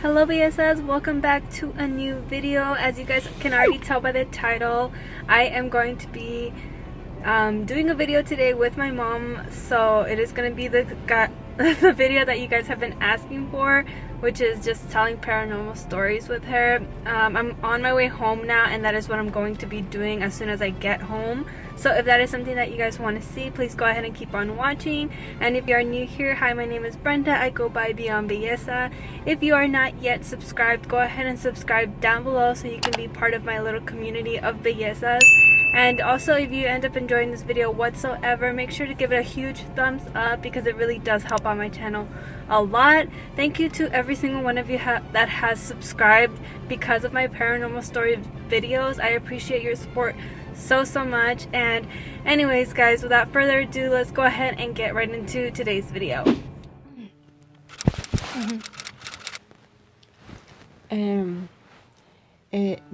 Hello BSS, welcome back to a new video. As you guys can already tell by the title, I am going to be doing a video today with my mom. So it is going to be the video that you guys have been asking for, which is just telling paranormal stories with her. I'm on my way home now, and that is what I'm going to be doing as soon as I get home. So if that is something that you guys want to see, please go ahead and keep on watching. And if you are new here, hi, my name is Brenda. I go by Beyond Belleza. If you are not yet subscribed, go ahead and subscribe down below so you can be part of my little community of bellezas. And also, if you end up enjoying this video whatsoever, make sure to give it a huge thumbs up because it really does help out my channel a lot. Thank you to every single one of you that has subscribed because of my paranormal story videos. I appreciate your support so much. And anyways guys, without further ado, let's go ahead and get right into today's video.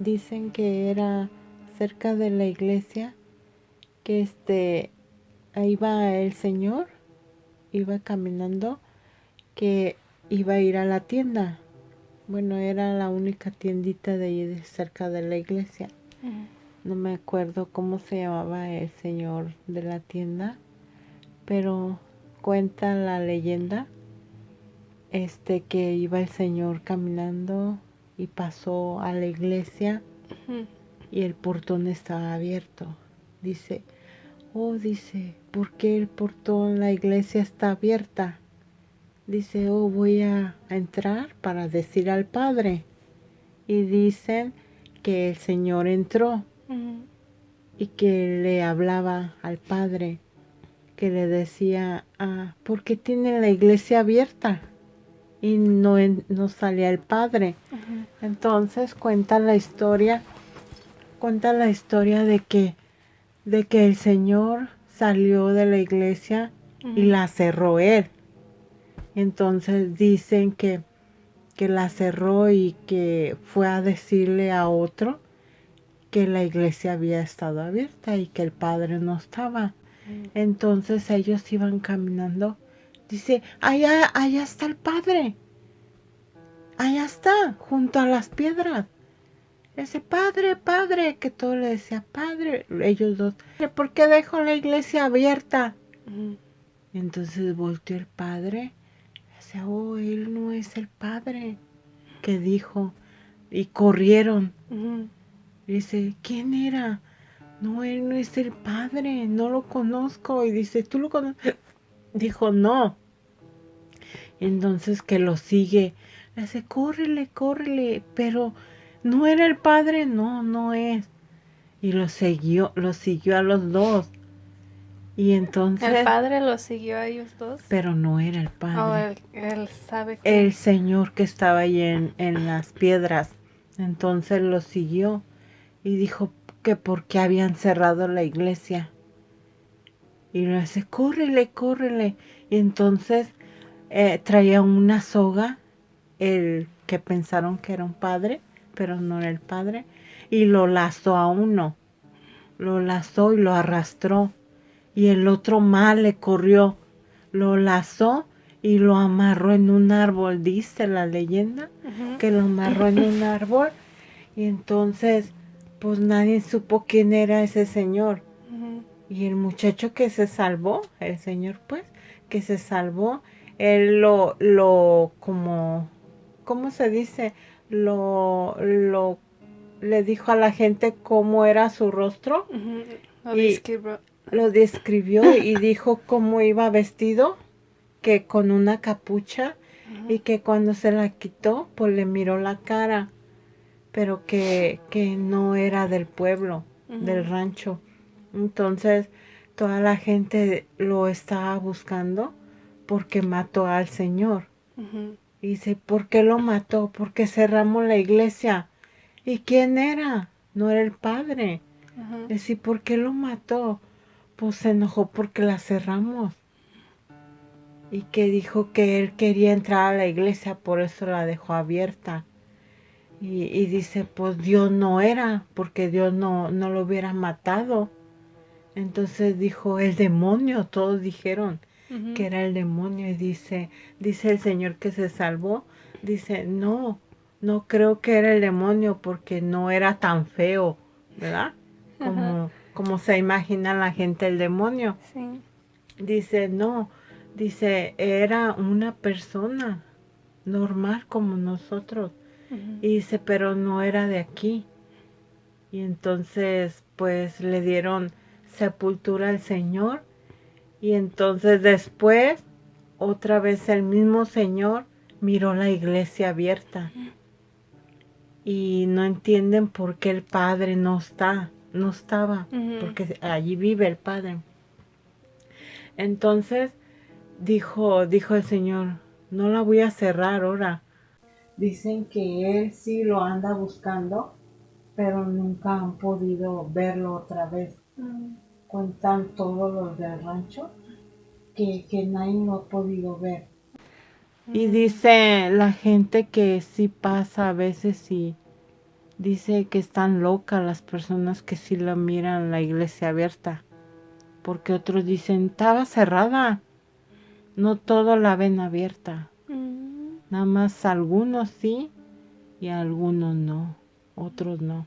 Dicen que era cerca de la iglesia, que ahí va el señor, iba caminando, que iba a ir a la tienda. Bueno, era la única tiendita de ahí cerca de la iglesia. No me acuerdo cómo se llamaba el señor de la tienda, pero cuenta la leyenda que iba el señor caminando y pasó a la iglesia y el portón estaba abierto. Dice, ¿por qué el portón, la iglesia está abierta? Dice, voy a entrar para decir al padre. Y dicen que el señor entró y que le hablaba al padre, que le decía, ¿por qué tiene la iglesia abierta? Y no salía el padre. Entonces cuenta la historia de que el señor salió de la iglesia y la cerró él. Entonces dicen que la cerró y que fue a decirle a otro que la iglesia había estado abierta y que el padre no estaba. Entonces ellos iban caminando. Dice, allá está el padre. Allá está, junto a las piedras. Ese padre, que todo le decía padre. Ellos dos, ¿por qué dejó la iglesia abierta? Entonces volteó el padre. Dice, él no es el padre que dijo. Y corrieron. Dice, ¿quién era? No, él no es el padre, no lo conozco. Y dice, ¿tú lo conoces? Dijo, no. Entonces que lo sigue. Le dice, córrele, pero no era el padre, no es. Y lo siguió a los dos. Y entonces... ¿El padre lo siguió a ellos dos? Pero no era el padre. Él sabe que... El señor que estaba ahí en las piedras. Entonces lo siguió y dijo que porque habían cerrado la iglesia. Y le dice, córrele. Y entonces traía una soga, el que pensaron que era un padre, pero no era el padre, y lo lazó a uno. Lo lazó y lo arrastró. Y el otro mal le corrió. Lo lazó y lo amarró en un árbol, dice la leyenda, que lo amarró en un árbol. Y entonces, pues nadie supo quién era ese señor. Y el muchacho que se salvó, el señor pues, que se salvó, él como, ¿cómo se dice? Le dijo a la gente cómo era su rostro. Lo describió y dijo cómo iba vestido, que con una capucha, y que cuando se la quitó, pues le miró la cara, pero que no era del pueblo, del rancho. Entonces toda la gente lo estaba buscando porque mató al señor. Y dice, ¿por qué lo mató? Porque cerramos la iglesia. ¿Y quién era? No era el padre. Dice, ¿por qué lo mató? Pues se enojó porque la cerramos. Y que dijo que él quería entrar a la iglesia, por eso la dejó abierta. Y dice, pues Dios no era, porque Dios no lo hubiera matado. Entonces dijo, el demonio, todos dijeron que era el demonio. Y dice el señor que se salvó, Dice, no, no creo que era el demonio porque no era tan feo, ¿verdad? Como se imagina la gente el demonio. Sí. Dice, no, dice, era una persona normal como nosotros. Ujú. Y dice, pero no era de aquí. Y entonces, pues le dieron sepultura al Señor. Y entonces después, otra vez el mismo Señor miró la iglesia abierta. Y no entienden por qué el Padre no estaba, Ujú. porque allí vive el Padre. Entonces dijo el Señor, no la voy a cerrar ahora. Dicen que él sí lo anda buscando, pero nunca han podido verlo otra vez. Cuentan todos los del rancho que nadie lo ha podido ver. Y dice la gente que sí pasa a veces y dice que están locas las personas que sí la miran la iglesia abierta. Porque otros dicen, estaba cerrada. No todo la ven abierta. Mm. Nada más algunos sí y algunos no. Otros no.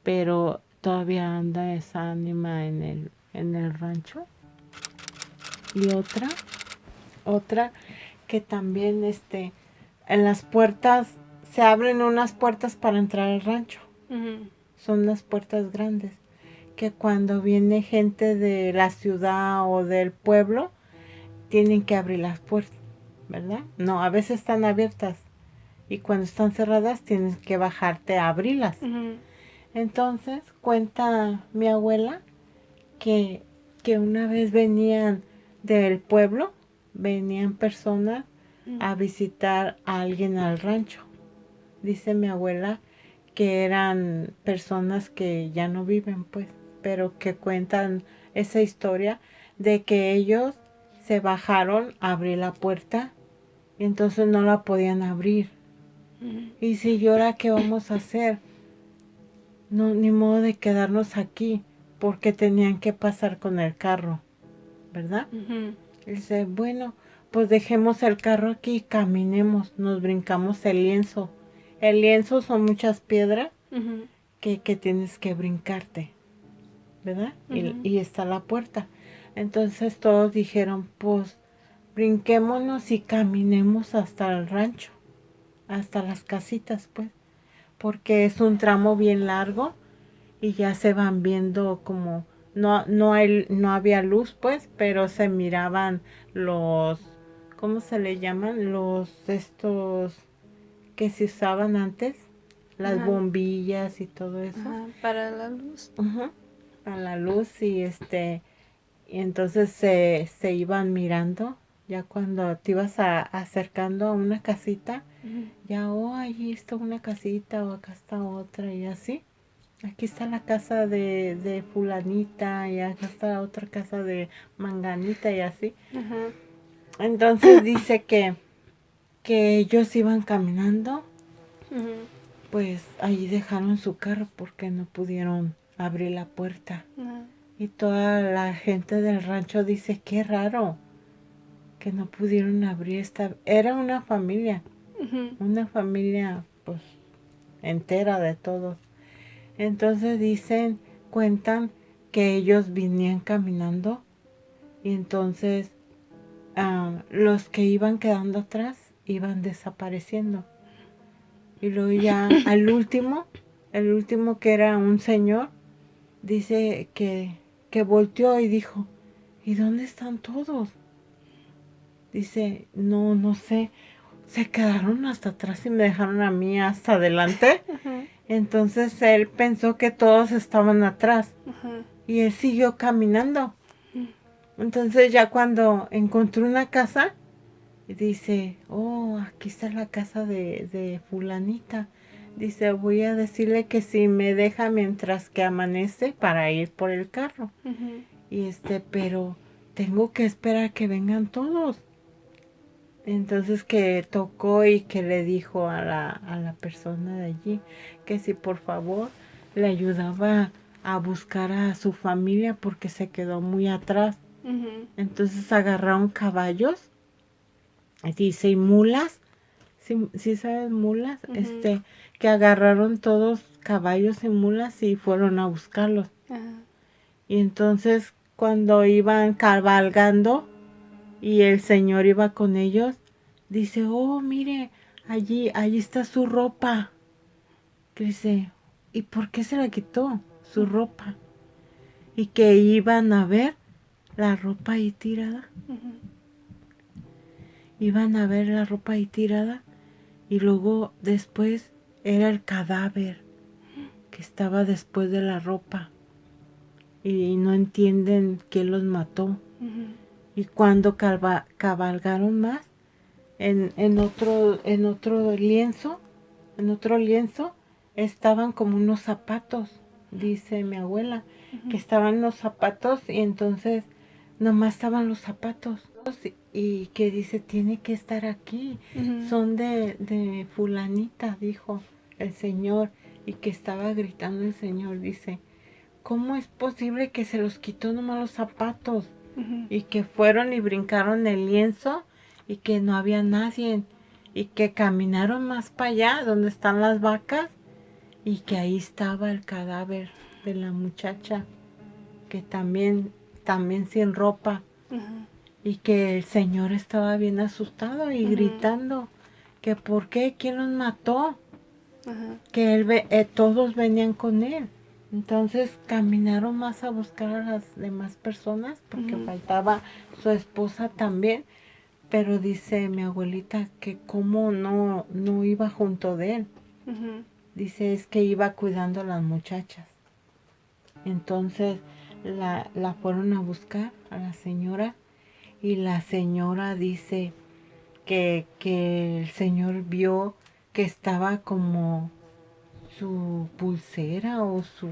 Pero todavía anda esa ánima en el rancho. Y otra que también en las puertas, se abren unas puertas para entrar al rancho. Ujú. Son las puertas grandes. Que cuando viene gente de la ciudad o del pueblo, tienen que abrir las puertas, ¿verdad? No, a veces están abiertas. Y cuando están cerradas, tienes que bajarte a abrirlas. Ujú. Entonces, cuenta mi abuela que, que una vez venían del pueblo, venían personas a visitar a alguien al rancho. Dice mi abuela que eran personas que ya no viven, pues, pero que cuentan esa historia de que ellos se bajaron a abrir la puerta y entonces no la podían abrir. Ujú. Y si llora, ¿qué vamos a hacer? No, ni modo de quedarnos aquí, porque tenían que pasar con el carro, ¿verdad? Ujú. Dice, bueno, pues dejemos el carro aquí y caminemos, nos brincamos el lienzo. El lienzo son muchas piedras Ujú. que tienes que brincarte, ¿verdad? Ujú. Y está la puerta. Entonces todos dijeron, pues brinquémonos y caminemos hasta el rancho, hasta las casitas, pues, porque es un tramo bien largo y ya se van viendo como no había luz, pues, pero se miraban los, ¿cómo se le llaman? Los estos que se usaban antes, las Ajá. bombillas y todo eso. Ajá. Para la luz. Ujú, a la luz y entonces se iban mirando. Ya cuando te ibas acercando a una casita, Ujú. ya, oh, allí está una casita o acá está otra y así. Aquí está la casa de fulanita y acá está la otra casa de manganita y así. Ajá. Entonces dice que ellos iban caminando, Ujú. pues allí dejaron su carro porque no pudieron abrir la puerta. Ajá. Y toda la gente del rancho dice, qué raro que no pudieron abrir esta. Era Ujú. una familia pues entera de todos. Entonces dicen, cuentan que ellos venían caminando y entonces los que iban quedando atrás iban desapareciendo. Y luego ya el último que era un señor, dice que volteó y dijo, ¿y dónde están todos? Dice, no, no sé, se quedaron hasta atrás y me dejaron a mí hasta adelante. Ajá. Entonces él pensó que todos estaban atrás Ajá. y él siguió caminando. Entonces ya cuando encontró una casa, dice, oh, aquí está la casa de fulanita. Dice, voy a decirle que si me deja mientras que amanece para ir por el carro. Ujú. Y pero tengo que esperar a que vengan todos. Entonces que tocó y que le dijo a la persona de allí que si por favor le ayudaba a buscar a su familia porque se quedó muy atrás. Entonces agarraron caballos, dice, y mulas, sí sabes, mulas, que agarraron todos caballos y mulas y fueron a buscarlos. Ajá. Y entonces cuando iban cabalgando y el Señor iba con ellos, dice, oh, mire, allí está su ropa. Que dice, ¿y por qué se la quitó su ropa? Y que iban a ver la ropa ahí tirada. Ujú. Iban a ver la ropa ahí tirada y luego después era el cadáver que estaba después de la ropa y no entienden quién los mató. Ujú. Y cuando cabalgaron más, en otro lienzo estaban como unos zapatos, dice mi abuela, que estaban los zapatos y entonces nomás estaban los zapatos y que dice tiene que estar aquí, Ujú. son de fulanita, dijo el Señor, y que estaba gritando el Señor, dice, ¿cómo es posible que se los quitó nomás los zapatos? Ujú. Y que fueron y brincaron el lienzo y que no había nadie y que caminaron más para allá donde están las vacas y que ahí estaba el cadáver de la muchacha que también sin ropa Ajá. y que el señor estaba bien asustado y Ujú. gritando que por qué, quién los mató, Ajá. que todos venían con él. Entonces caminaron más a buscar a las demás personas porque Ujú. faltaba su esposa también, pero dice mi abuelita que cómo no iba junto de él. Ujú. Dice es que iba cuidando a las muchachas. Entonces la fueron a buscar a la señora y la señora dice que el señor vio que estaba como su pulsera o su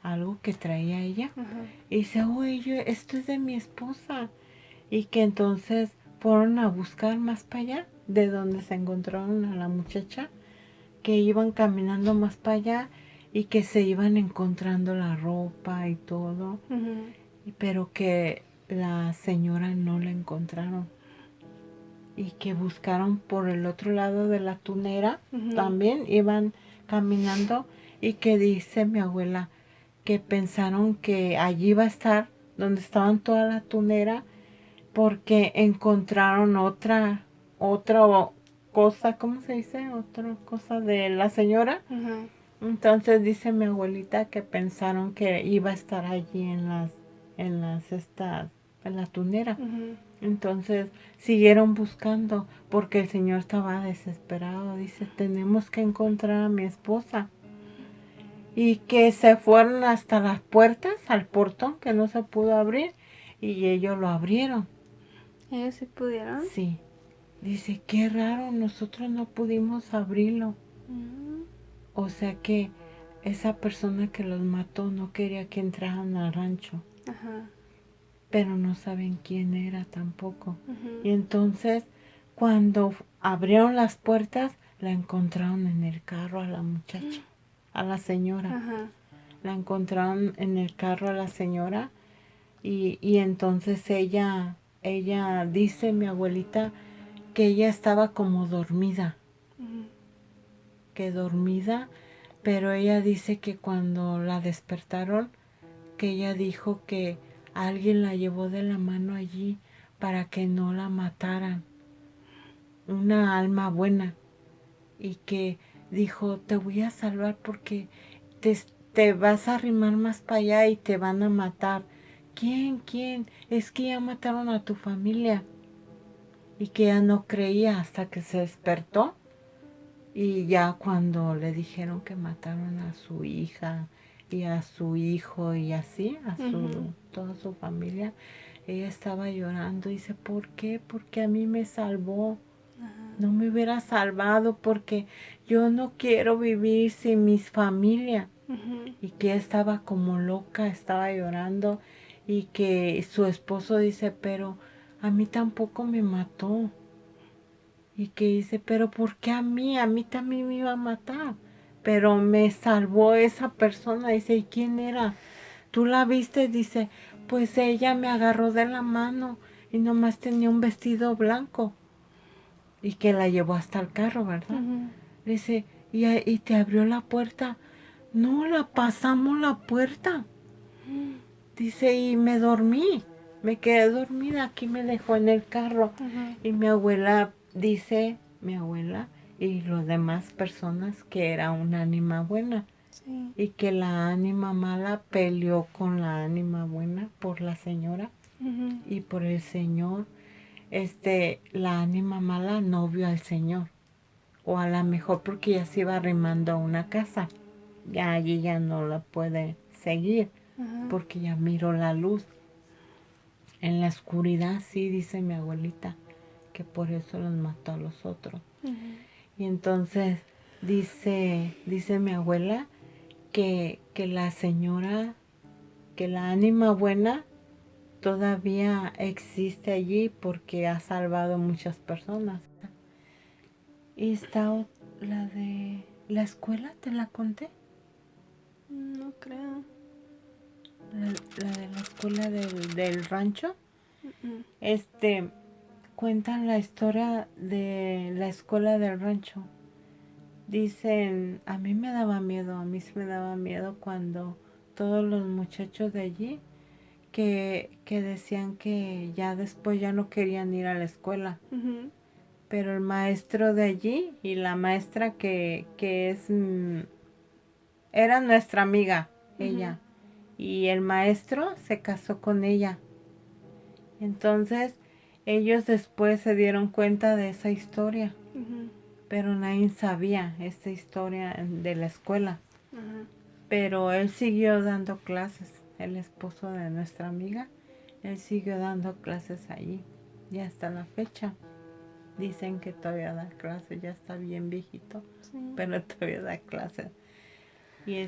algo que traía ella. Ajá. Y dice, oye, esto es de mi esposa. Y que entonces fueron a buscar más para allá, de donde se encontraron a la muchacha, que iban caminando más para allá y que se iban encontrando la ropa y todo, Ujú. pero que la señora no la encontraron y que buscaron por el otro lado de la tunera, Ujú. también iban caminando y que dice mi abuela que pensaron que allí iba a estar donde estaban toda la tunera porque encontraron otra cosa, ¿cómo se dice? Otra cosa de la señora. Ajá. Entonces dice mi abuelita que pensaron que iba a estar allí en la tunera. Ujú. Entonces siguieron buscando porque el señor estaba desesperado. Dice, tenemos que encontrar a mi esposa. Y que se fueron hasta las puertas, al portón que no se pudo abrir. Y ellos lo abrieron. ¿Ellos sí pudieron? Sí. Dice, qué raro, nosotros no pudimos abrirlo. Mm. O sea que esa persona que los mató no quería que entraran al rancho. Ajá. Pero no saben quién era tampoco. Ujú. Y entonces, cuando abrieron las puertas, la encontraron en el carro a la muchacha, a la señora. Ajá. La encontraron en el carro a la señora y entonces ella dice, mi abuelita, que ella estaba como dormida, Ujú. que dormida, pero ella dice que cuando la despertaron, que ella dijo que alguien la llevó de la mano allí para que no la mataran, una alma buena, y que dijo, te voy a salvar porque te, te vas a arrimar más para allá y te van a matar. ¿Quién? ¿Quién? Es que ya mataron a tu familia. Y que ella no creía hasta que se despertó. Y ya cuando le dijeron que mataron a su hija y a su hijo y así, Ujú. toda su familia, ella estaba llorando y dice, ¿por qué? Porque a mí me salvó. Ajá. No me hubiera salvado porque yo no quiero vivir sin mis familia. Ujú. Y que ella estaba como loca, estaba llorando y que su esposo dice, pero a mí tampoco me mató. Y que dice, pero ¿por qué a mí? A mí también me iba a matar. Pero me salvó esa persona. Dice, ¿y quién era? ¿Tú la viste? Dice, pues ella me agarró de la mano y nomás tenía un vestido blanco. y que la llevó hasta el carro, ¿verdad? Ujú. Dice, y te abrió la puerta. No, la pasamos la puerta. Dice, y me dormí. Me quedé dormida, aquí me dejó en el carro. Ujú. Y mi abuela dice, mi abuela y las demás personas que era una ánima buena. Sí. Y que la ánima mala peleó con la ánima buena por la señora Ujú. y por el señor. La ánima mala no vio al señor. O a lo mejor porque ya se iba arrimando a una casa. Ya allí ya no la puede seguir Ajá. porque ya miró la luz. En la oscuridad, sí, dice mi abuelita, que por eso los mató a los otros. Ujú. Y entonces dice mi abuela que la señora, que la ánima buena todavía existe allí porque ha salvado muchas personas. Y está la de la escuela, ¿te la conté? No creo. La de la escuela del rancho. Ujú. Cuentan la historia de la escuela del rancho. Dicen, a mí me daba miedo, a mí sí me daba miedo cuando todos los muchachos de allí que decían que ya después ya no querían ir a la escuela. Ujú. Pero el maestro de allí y la maestra era nuestra amiga, ella. Y el maestro se casó con ella. Entonces ellos después se dieron cuenta de esa historia. Ujú. Pero nadie sabía esta historia de la escuela. Ajá. Pero él siguió dando clases, el esposo de nuestra amiga, él siguió dando clases allí. Y hasta la fecha dicen que todavía da clases, ya está bien viejito, Sí. pero todavía da clases. Y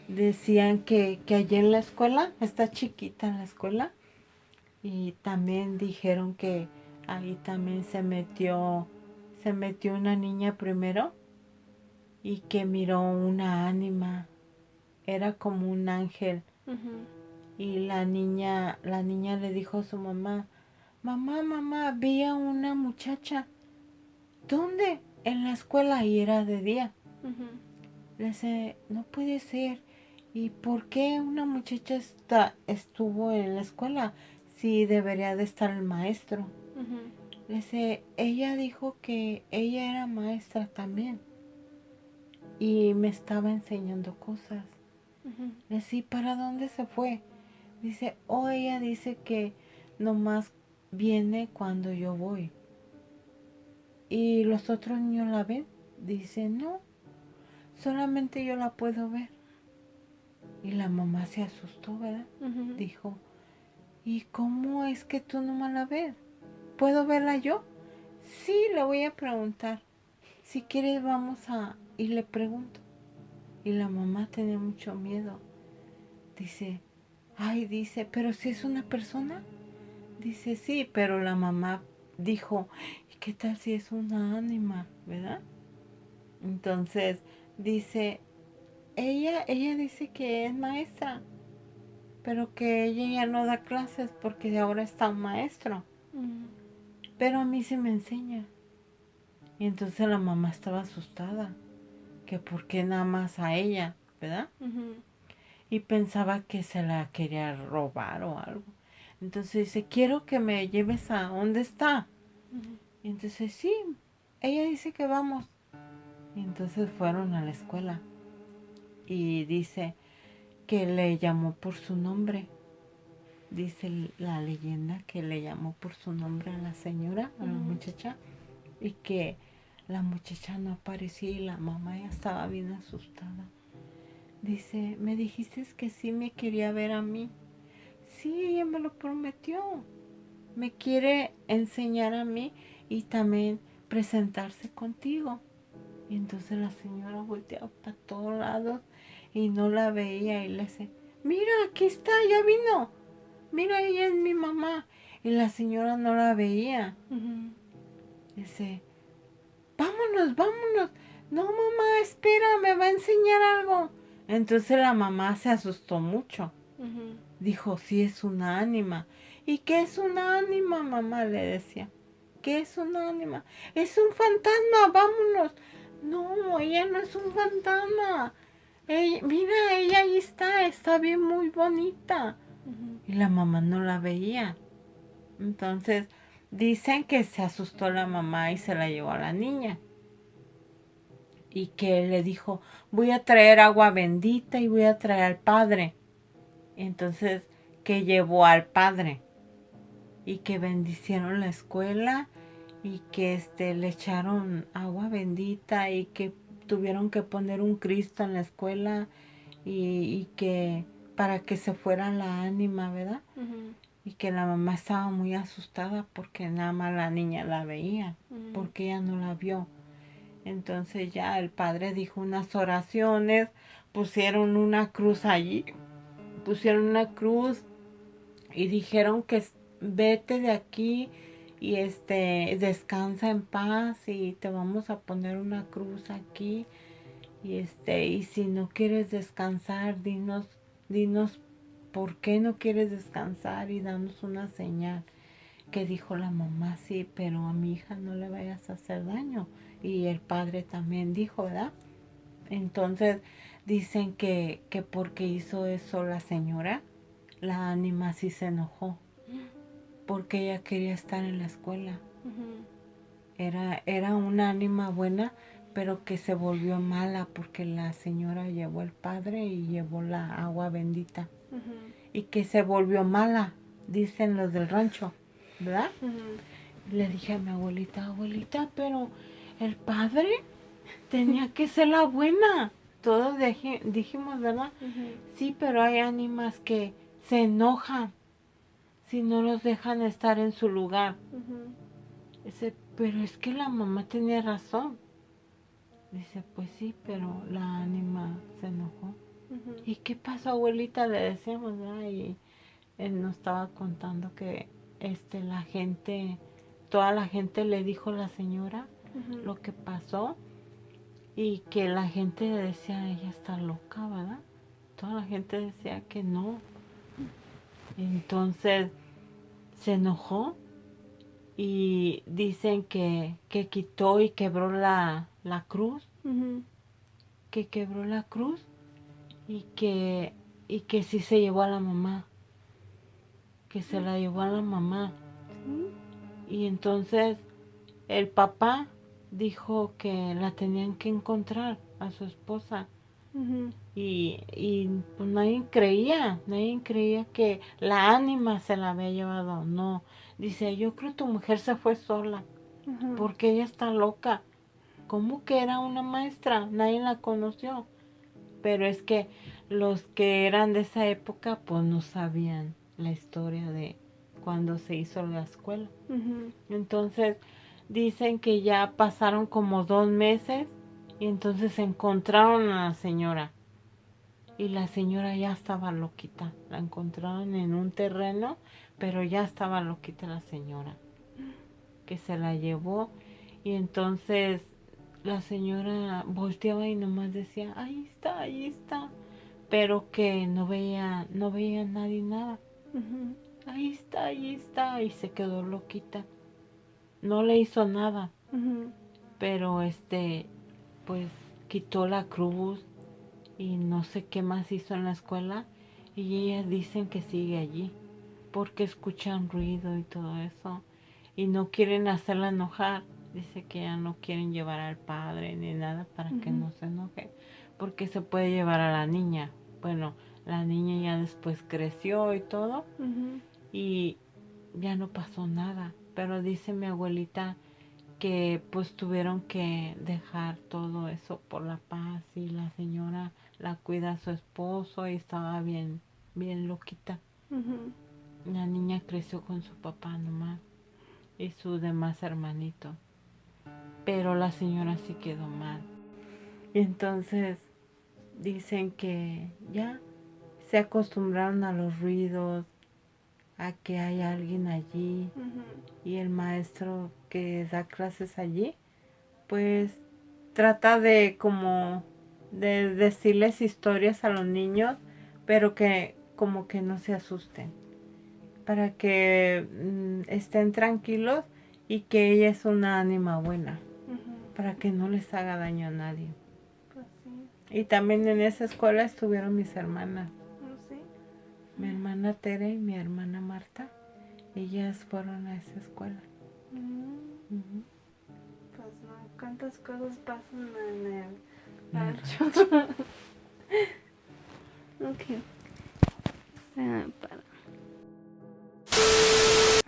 decían que allí en la escuela, está chiquita la escuela, y también dijeron que ahí también se metió una niña primero y que miró una ánima, era como un ángel. Ujú. Y la niña le dijo a su mamá, mamá, vi a una muchacha. ¿Dónde? En la escuela, y era de día. Ujú. Le dice, no puede ser. ¿Y por qué una muchacha estuvo en la escuela si debería de estar el maestro? Ujú. Le dice, ella dijo que ella era maestra también y me estaba enseñando cosas. Ujú. Le dice, ¿para dónde se fue? Dice, ella dice que nomás viene cuando yo voy. ¿Y los otros niños la ven? Dice, no, solamente yo la puedo ver. Y la mamá se asustó, ¿verdad? Ujú. Dijo, ¿y cómo es que tú nomás la ves? ¿Puedo verla yo? Sí, le voy a preguntar. Si quieres vamos y le pregunto. Y la mamá tenía mucho miedo. Dice, dice, ¿pero si es una persona? Dice, sí, pero la mamá dijo, ¿y qué tal si es una ánima, verdad? Entonces dice, ella dice que es maestra, pero que ella ya no da clases porque ahora está un maestro. Ujú. Pero a mí se me enseña. Y entonces la mamá estaba asustada, que por qué nada más a ella, ¿verdad? Ujú. Y pensaba que se la quería robar o algo. Entonces dice, quiero que me lleves a dónde está. Ujú. Y entonces sí, ella dice que vamos. Y entonces fueron a la escuela. Y dice que le llamó por su nombre. Dice la leyenda que le llamó por su nombre a la señora, a la Ujú. muchacha. Y que la muchacha no aparecía y la mamá ya estaba bien asustada. Dice, me dijiste que sí me quería ver a mí. Sí, ella me lo prometió. Me quiere enseñar a mí y también presentarse contigo. Y entonces la señora volteaba para todos lados y no la veía y le dice, mira, aquí está, ya vino. Mira, ella es mi mamá. Y la señora no la veía. Ujú. Dice, vámonos. No, mamá, espera, me va a enseñar algo. Entonces la mamá se asustó mucho. Ujú. Dijo, sí es una ánima. ¿Y qué es una ánima, mamá? Le decía. ¿qué es un ánima? Es un fantasma, vámonos. No, ella no es un fantasma. Mira, ella ahí está bien muy bonita. Y la mamá no la veía. Entonces dicen que se asustó la mamá y se la llevó a la niña. Y que le dijo, voy a traer agua bendita y voy a traer al padre. Entonces que llevó al padre y que bendicieron la escuela y que le echaron agua bendita y que tuvieron que poner un Cristo en la escuela y que para que se fuera la ánima, ¿verdad? Y que la mamá estaba muy asustada porque nada más la niña la veía, porque ella no la vio. Entonces ya el padre dijo unas oraciones, pusieron una cruz allí, pusieron una cruz y dijeron que vete de aquí y descansa en paz y te vamos a poner una cruz aquí y si no quieres descansar, dinos por qué no quieres descansar y danos una señal. Que dijo la mamá, sí, pero a mi hija no le vayas a hacer daño. Y el padre también dijo, ¿verdad? Entonces dicen que porque hizo eso la señora, la ánima sí se enojó, porque ella quería estar en la escuela. Era una ánima buena, pero que se volvió mala porque la señora llevó el padre y llevó la agua bendita. Y que se volvió mala, dicen los del rancho, ¿verdad? Le dije a mi abuelita, pero el padre tenía que ser la buena. Todos dijimos, ¿verdad? Sí, pero hay ánimas que se enojan si no los dejan estar en su lugar. Pero es que la mamá tenía razón. Dice, pues sí, pero la ánima se enojó. ¿Y qué pasó, abuelita? Le decíamos, ¿verdad? Y él nos estaba contando que la gente, toda la gente le dijo a la señora lo que pasó y que la gente decía, ella está loca, ¿verdad? Toda la gente decía que no. Entonces se enojó y dicen que quitó y quebró la cruz, que quebró la cruz y que sí se llevó a la mamá, que se la llevó a la mamá. Y entonces el papá dijo que la tenían que encontrar a su esposa. Y pues nadie creía que la ánima se la había llevado. No, dice, yo creo que tu mujer se fue sola, porque ella está loca. ¿Cómo que era una maestra? Nadie la conoció. Pero es que los que eran de esa época pues no sabían la historia de cuando se hizo la escuela. Entonces dicen que ya pasaron como 2 meses y entonces encontraron a la señora. Y la señora ya estaba loquita. La encontraron en un terreno, pero ya estaba loquita la señora. Que se la llevó y entonces la señora volteaba y nomás decía, ahí está. Pero que no veía nadie nada. Ahí está. Y se quedó loquita. No le hizo nada. Pero pues quitó la cruz y no sé qué más hizo en la escuela. Y ellas dicen que sigue allí. Porque escuchan ruido y todo eso. Y no quieren hacerla enojar. Dice que ya no quieren llevar al padre ni nada para que no se enoje. Porque se puede llevar a la niña. Bueno, la niña ya después creció y todo. Y ya no pasó nada. Pero dice mi abuelita que pues tuvieron que dejar todo eso por la paz. Y la señora la cuida a su esposo y estaba bien loquita. La niña creció con su papá nomás y sus demás hermanitos. Pero la señora sí quedó mal. Y entonces dicen que ya se acostumbraron a los ruidos, a que hay alguien allí. Y el maestro que da clases allí, pues trata de como de decirles historias a los niños, pero que como que no se asusten, para que estén tranquilos y que ella es una ánima buena, Ujú. para que no les haga daño a nadie. Pues sí. Y también en esa escuela estuvieron mis hermanas, No sé. mi hermana Tere y mi hermana Marta. Ellas fueron a esa escuela. Ujú. Pues no, cuántas cosas pasan en el En el rancho. Okay.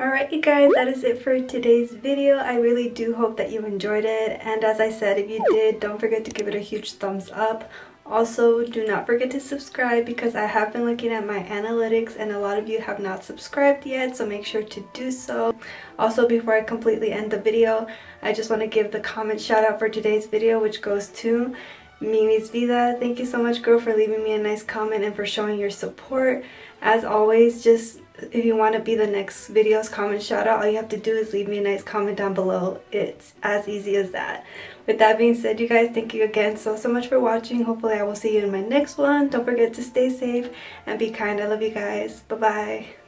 Alright you guys, that is it for today's video. I really do hope that you enjoyed it, and as I said, if you did, don't forget to give it a huge thumbs up. Also, do not forget to subscribe because I have been looking at my analytics and a lot of you have not subscribed yet, so make sure to do so. Also, before I completely end the video, I just want to give the comment shout out for today's video, which goes to Mimi's Vida. Thank you so much, girl, for leaving me a nice comment and for showing your support. As always, just if you want to be the next video's comment shout out, all you have to do is leave me a nice comment down below. It's as easy as that. With that being said, you guys, thank you again so much for watching. Hopefully I will see you in my next one. Don't forget to stay safe and be kind. I love you guys. Bye bye.